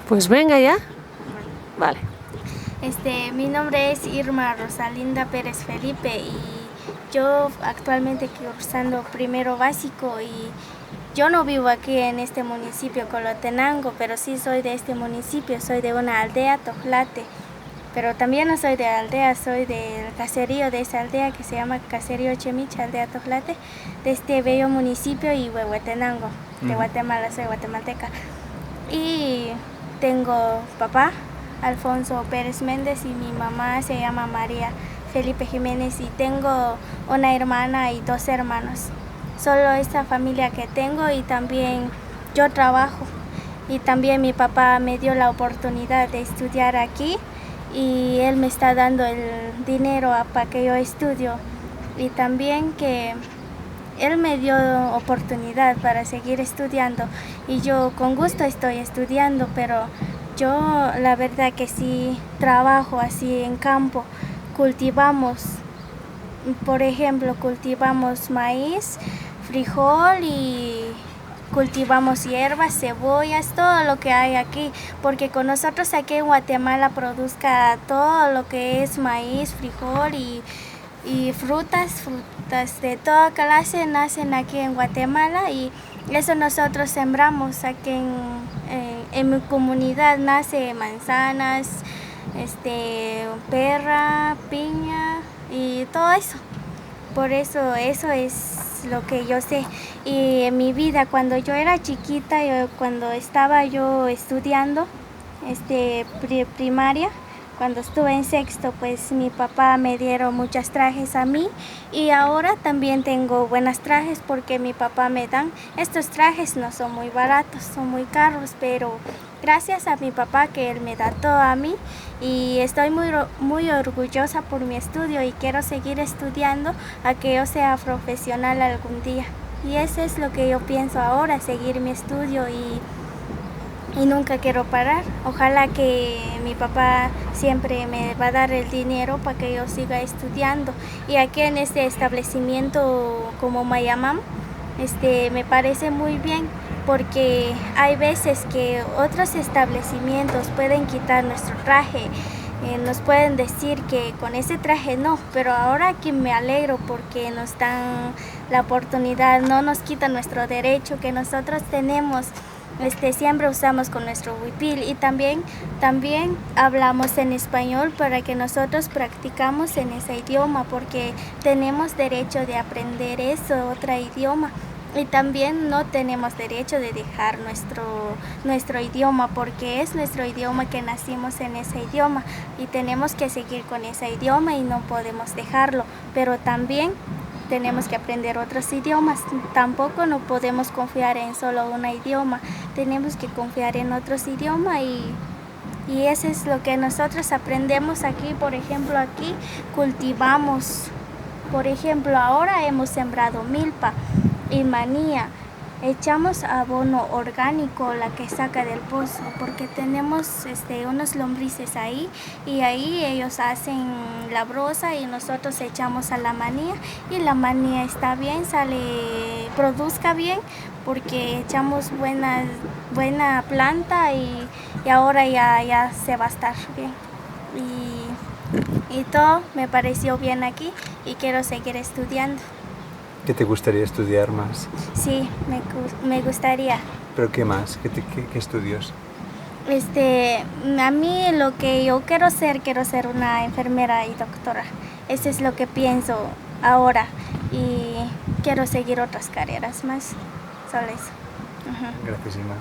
Pues venga ya. Vale. Mi nombre es Irma Rosalinda Pérez Felipe y yo actualmente cursando primero básico y yo no vivo aquí en este municipio Colotenango, pero sí soy de este municipio, soy de una aldea, Tojlate, pero también no soy de aldea, soy del caserío de esa aldea que se llama Caserío Chemicha, aldea Tojlate, de este bello municipio y Huehuetenango, de Guatemala, soy guatemalteca. Y tengo papá, Alfonso Pérez Méndez, y mi mamá se llama María Felipe Jiménez y tengo una hermana y 2 hermanos. Solo esta familia que tengo y también yo trabajo y también mi papá me dio la oportunidad de estudiar aquí y él me está dando el dinero para que yo estudio y también que él me dio oportunidad para seguir estudiando y yo con gusto estoy estudiando, pero yo la verdad que sí trabajo así en campo, cultivamos, por ejemplo, cultivamos maíz, frijol y cultivamos hierbas, cebollas, todo lo que hay aquí, porque con nosotros aquí en Guatemala produzca todo lo que es maíz, frijol y frutas de toda clase nacen aquí en Guatemala y eso nosotros sembramos aquí en mi comunidad, nace manzanas, perra, piña y todo eso. Por eso es lo que yo sé. Y en mi vida, cuando yo era chiquita, cuando estaba yo estudiando primaria, cuando estuve en sexto, pues mi papá me dieron muchos trajes a mí y ahora también tengo buenos trajes porque mi papá me dan. Estos trajes no son muy baratos, son muy caros, pero gracias a mi papá que él me da todo a mí y estoy muy orgullosa por mi estudio y quiero seguir estudiando a que yo sea profesional algún día. Y eso es lo que yo pienso ahora, seguir mi estudio y nunca quiero parar. Ojalá que mi papá siempre me va a dar el dinero para que yo siga estudiando. Y aquí en este establecimiento como Mayamam, me parece muy bien porque hay veces que otros establecimientos pueden quitar nuestro traje, nos pueden decir que con ese traje no, pero ahora aquí me alegro porque nos dan la oportunidad, no nos quitan nuestro derecho que nosotros tenemos. Siempre usamos con nuestro huipil y también hablamos en español para que nosotros practicamos en ese idioma porque tenemos derecho de aprender eso, otro idioma. Y también no tenemos derecho de dejar nuestro idioma porque es nuestro idioma que nacimos en ese idioma y tenemos que seguir con ese idioma y no podemos dejarlo, pero también tenemos que aprender otros idiomas. Tampoco no podemos confiar en solo un idioma, tenemos que confiar en otros idiomas y eso es lo que nosotros aprendemos aquí. Por ejemplo, aquí cultivamos, por ejemplo, ahora hemos sembrado milpa y manía. Echamos abono orgánico, la que saca del pozo, porque tenemos unos lombrices ahí y ahí ellos hacen la brosa y nosotros echamos a la manía y la manía está bien, produzca bien porque echamos buena planta y ahora ya se va a estar bien. Y todo me pareció bien aquí y quiero seguir estudiando. ¿Qué te gustaría estudiar más? Sí, me gustaría. ¿Pero qué más? ¿Qué estudios? A mí lo que yo quiero ser una enfermera y doctora. Eso es lo que pienso ahora y quiero seguir otras carreras más. Solo eso. Gracias, Ima.